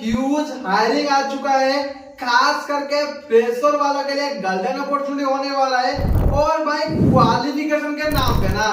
Huge hiring आ चुका है, खास करके फ्रेशर वालों के लिए गोल्डन अपॉर्चुनिटी होने वाला है। और भाई क्वालिफिकेशन के नाम पे ना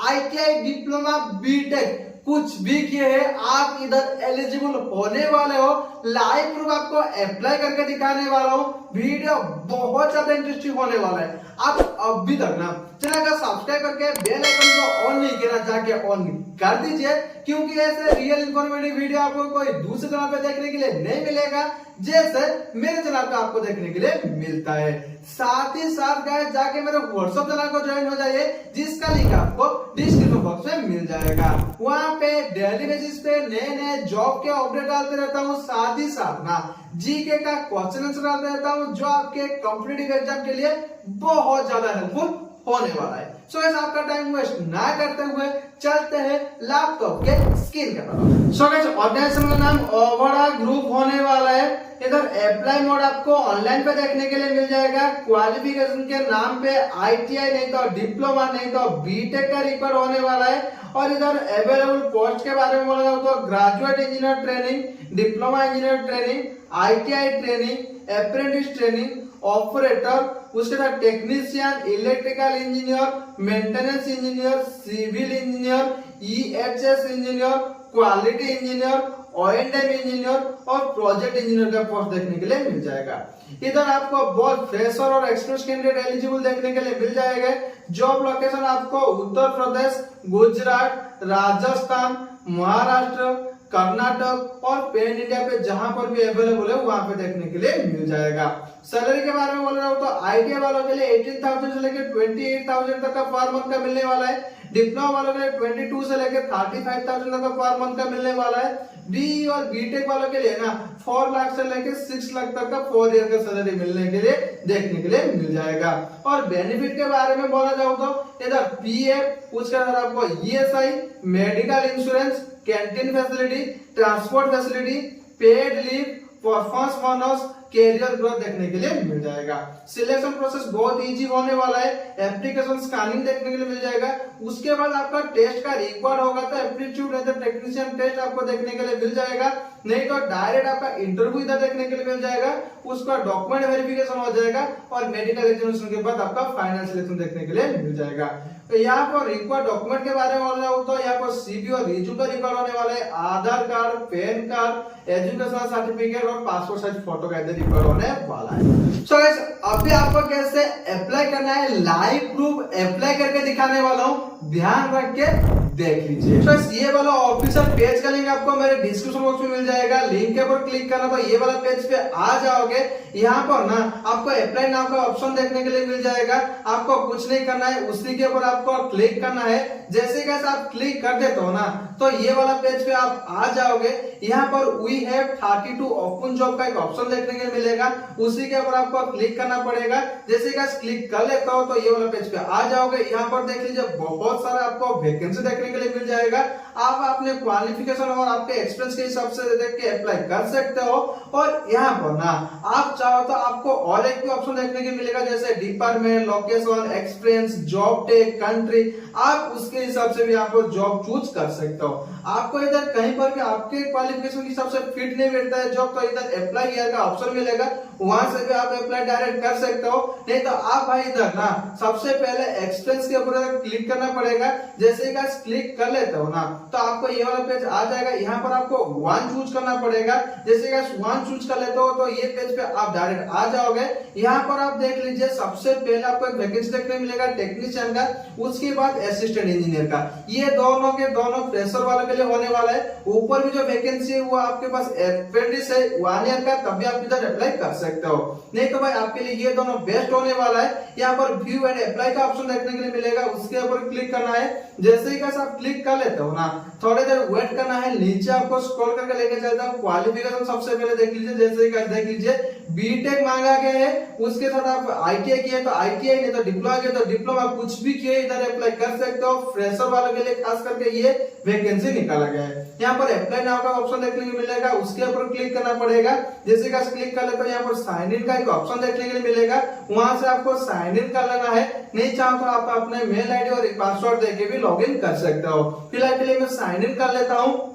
ITI डिप्लोमा बीटेक कुछ भी किए हैं आप इधर एलिजिबल होने वाले हो। लाइव प्रूफ आपको अप्लाई करके दिखाने वाला हूँ। वीडियो बहुत ज्यादा इंटरेस्टिंग होने वाला है। आप अभी तक ना चैनल को सब्सक्राइब करके बेल आइकन को ऑन नहीं किया जाके ऑन कर दीजिए, क्योंकि ऐसे रियल इंफॉर्मेटिव वीडियो आपको कोई दूसरे चैनल पे देखने के लिए नहीं मिलेगा जैसे मेरे चैनल पे आपको देखने के लिए मिलता है। साथ ही साथ गाइस जाके मेरे व्हाट्सएप चैनल को ज्वाइन हो जाइए, जिसका लिंक आपको डिस्क्रिप्शन बॉक्स में मिल जाएगा। वहां पे डेली बेसिस पे नए नए जॉब के अपडेट डालते रहता हूँ। साथ ही साथ ना जीके का क्वेश्चन आंसर डालते रहता हूँ, जो आपके कॉम्पिटिटिव एग्जाम के लिए बहुत ज्यादा हेल्पफुल होने वाला है। सो गाइस आपका टाइम वेस्ट ना करते हुए चलते हैं लैपटॉप के स्क्रीन के तरफ। सो गाइस ऑर्गेनाइजेशन का नाम ओवरा ग्रुप होने वाला है। इधर अप्लाई मोड आपको ऑनलाइन पे देखने के लिए मिल जाएगा। क्वालिफिकेशन के नाम पे ITI नहीं तो डिप्लोमा नहीं तो बीटेक का रिक्वायर्ड होने वाला है। और इधर अवेलेबल पोस्ट के बारे में बोला जाए तो graduate engineer training, diploma engineer training, ITI training, apprentice training, operator, उसके बाद technician, electrical engineer, maintenance engineer, civil engineer, EHS engineer, quality engineer, O&M engineer और प्रोजेक्ट इंजीनियर का पोस्ट देखने के लिए मिल जाएगा। इधर आपको बहुत फ्रेशर और एक्सपीरियंस कैंडिडेट एलिजिबल देखने के लिए मिल जाएगा। जॉब लोकेशन आपको उत्तर प्रदेश, गुजरात, राजस्थान, महाराष्ट्र, कर्नाटक और पैन इंडिया पे जहां पर भी अवेलेबल है वहां पे देखने के लिए मिल जाएगा। सैलरी के बारे में बोल रहा हूं तो ITI वालों के लिए 18,000 से लेकर 28,000 तक का पर मंथ का मिलने वाला है। डिप्लोमा वालों के लिए 22 से लेकर 35,000 तक का पर मंथ का मिलने वाला है। BE और बीटेक वालों के लिए ना 4 लाख से लेकर 6 लाख तक का 4 ईयर का सैलरी मिलने के लिए देखने के लिए मिल जाएगा। और बेनिफिट के बारे में बोला जाओ तो इधर PF, उसके बाद आपको ESI, medical insurance, canteen facility, transport facility, paid leave, performance bonus, career growth देखने के लिए मिल जाएगा। सिलेक्शन प्रोसेस बहुत इजी होने वाला है। एप्लीकेशन स्कैनिंग देखने के लिए मिल जाएगा। उसके बाद आपका टेस्ट का रिक्वायर्ड होगा तो एप्टीट्यूड नहीं तो टेक्नीशियन टेस्ट आपको देखने के लिए मिल जाएगा, नहीं तो डायरेक्ट आपका इंटरव्यू इधर देखने के लिए मिल जाएगा। उसका डॉक्यूमेंट वेरिफिकेशन हो जाएगा और मेडिकल एग्जामिनेशन के बाद आपका फाइनल सिलेक्शन देखने के लिए मिल जाएगा। तो यहाँ पर रिक्वायर्ड डॉक्यूमेंट के बारे में बोल रहा हूँ तो यहाँ पर CV और रिज्यूम का रिक्वायर्ड होने वाला है। Aadhaar card, PAN card, educational certificate और पासपोर्ट साइज फोटो का इधर रिक्वायर्ड होने वाला है। सो गाइस अभी आपको कैसे अप्लाई करना है लाइव प्रूफ अप्लाई करके दिखाने वाला हूँ, ध्यान रख के देख लीजिए। तो ये वाला ऑफिशियल पेज का लिंक आपको मेरे डिस्क्रिप्शन बॉक्स में मिल जाएगा। लिंक के ऊपर क्लिक करना तो ये वाला पेज पे आ जाओगे। यहाँ पर ना आपको अप्लाई नाउ का ऑप्शन देखने के लिए मिल जाएगा। आपको कुछ नहीं करना है, उसी के ऊपर आपको क्लिक करना है। जैसे कैसे आप क्लिक कर देते हो ना तो ये वाला पेज पे आप आ जाओगे। यहाँ पर वी हैव 32 ओपन जॉब का एक ऑप्शन देखने के लिए मिलेगा, उसी के ऊपर आपको क्लिक करना पड़ेगा। जैसे कैसे क्लिक कर लेता हो तो ये वाला पेज पे आ जाओगे। यहाँ पर देख लीजिए बहुत सारा आपको वैकेंसी देखने के लिए मिल जाएगा। आप अपने क्वालिफिकेशन और आपके एक्सपीरियंस के हिसाब से देख के अप्लाई कर सकते हो। और यहाँ पर ना आप चाहो तो आपको और एक भी ऑप्शन देखने के मिलेगा, जैसे department, location, experience, job type, country. आप उसके हिसाब से भी आपको जॉब चूज कर सकते हो। आपको इधर कहीं पर भी आपके क्वालिफिकेशन के हिसाब से फिट नहीं बैठता है जॉब तो इधर अप्लाई हियर का ऑप्शन मिलेगा, वहां से भी आप अप्लाई डायरेक्ट कर सकते हो। नहीं तो आप भाई इधर ना सबसे पहले एक्सपीरियंस के ऊपर क्लिक करना पड़ेगा। जैसे ही क्लिक कर लेते हो ना तो आपको ये वाला पेज आ जाएगा। यहाँ पर आपको 1 चूज करना पड़ेगा। जैसे 1 चूज कर लेते हो तो ये पेज पे आप डायरेक्ट आ जाओगे। यहाँ पर आप देख लीजिए सबसे पहले आपको एक वैकेंसी देखने मिलेगा टेक्नीशियन का, उसके बाद असिस्टेंट इंजीनियर का। ये दोनों के दोनों फ्रेशर वालों के लिए होने वाला है। ऊपर भी जो वैकेंसी है वो आपके पास अप्रेंटिस है 1 ईयर का, तब भी आप इधर अप्लाई कर सकते हो। नहीं तो भाई आपके लिए ये दोनों बेस्ट होने वाला है। यहाँ पर व्यू एंड अप्लाई का ऑप्शन देखने के लिए मिलेगा, उसके ऊपर क्लिक करना है। जैसे ही आप क्लिक कर लेते हो ना थोड़ी देर वेट करना है। नीचे आपको स्क्रॉल करके लेके चलता हूँ। क्वालिफिकेशन सबसे पहले देख लीजिए। जैसे ही देख लीजिए बीटेक मांगा गया है, उसके साथ आप ITI किए तो ITI, नहीं तो डिप्लोमा किए तो डिप्लोमा, कुछ भी किए इधर अप्लाई कर सकते हो। फ्रेशर वालों के लिए खास करके ये वैकेंसी निकाला गया है। यहाँ पर अप्लाई नाउ का ऑप्शन देखने को मिलेगा, उसके ऊपर क्लिक करना पड़ेगा। जैसे कि क्लिक कर लेते हो यहाँ पर साइन इन का एक ऑप्शन देखने के लिए मिलेगा, वहां से आपको साइन इन कर लेना है। नहीं चाहो तो आप अपने मेल आईडी और पासवर्ड देके भी लॉगिन कर सकते हो। फिलहाल के लिए मैं साइन इन कर लेता हूँ।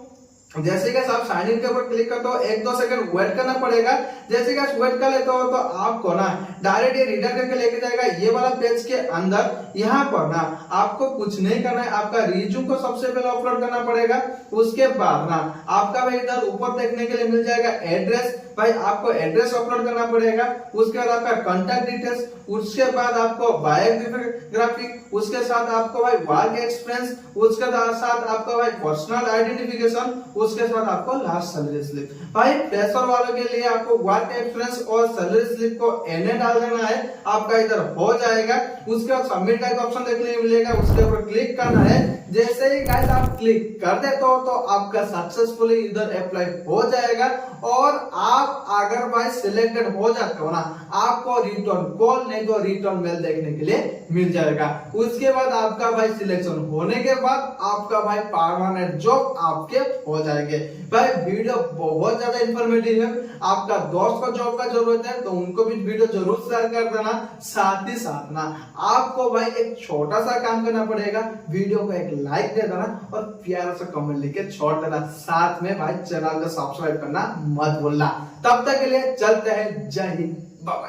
जैसे कि आप साइन इन के ऊपर क्लिक करते हो 1-2 सेकंड वेट करना पड़ेगा। जैसे कि वेट कर लेते हो तो आपको ना डायरेक्ट ये रीडर करके लेके जाएगा ये वाला पेज के अंदर। यहाँ पर ना आपको कुछ नहीं करना है, आपका रिज्यूम को सबसे पहले अपलोड करना पड़ेगा। उसके बाद ना आपका भाई इधर ऊपर देखने के लिए मिल जाएगा एड्रेस, भाई आपको एड्रेस अपलोड करना पड़ेगा। उसके बाद आपका कॉन्टैक्ट डिटेल्स, उसके बाद आपको बायोग्राफी, उसके साथ आपको भाई वर्क एक्सपीरियंस, उसके साथ आपको भाई पर्सनल आइडेंटिफिकेशन, उसके साथ आपको लास्ट सैलरी स्लिप। भाई फ्रेशर वालों के लिए आपको वर्क एक्सपीरियंस और सैलरी स्लिप को एनए डाल देना है, आपका इधर हो जाएगा। उसके बाद सबमिट का ऑप्शन देखने को मिलेगा, उसके ऊपर क्लिक करना है। जैसे ही गाइस आप क्लिक कर देते हो तो आपका सक्सेसफुली इधर अप्लाई हो जाएगा। और आप अगर भाई सिलेक्टेड हो जाते हो ना, आपको रिटर्न कॉल नहीं तो रिटर्न मेल देखने के लिए मिल जाएगा। उसके बाद आपका भाई सिलेक्शन होने के बाद आपका भाई परमानेंट जॉब आपके हो जाएंगे। भाई वीडियो बहुत ज्यादा इंफॉर्मेटिव है, आपका दोस्त को जॉब का जरूरत है तो उनको भी वीडियो जरूर शेयर कर देना। साथ ही साथ ना आपको भाई एक छोटा सा काम करना पड़ेगा, वीडियो को एक लाइक दे देना और प्यारा सा कमेंट लिख के छोड़ देना। साथ में भाई चैनल को सब्सक्राइब करना मत भूलना। तब तक के लिए चलते हैं, जय हिंद, बाय।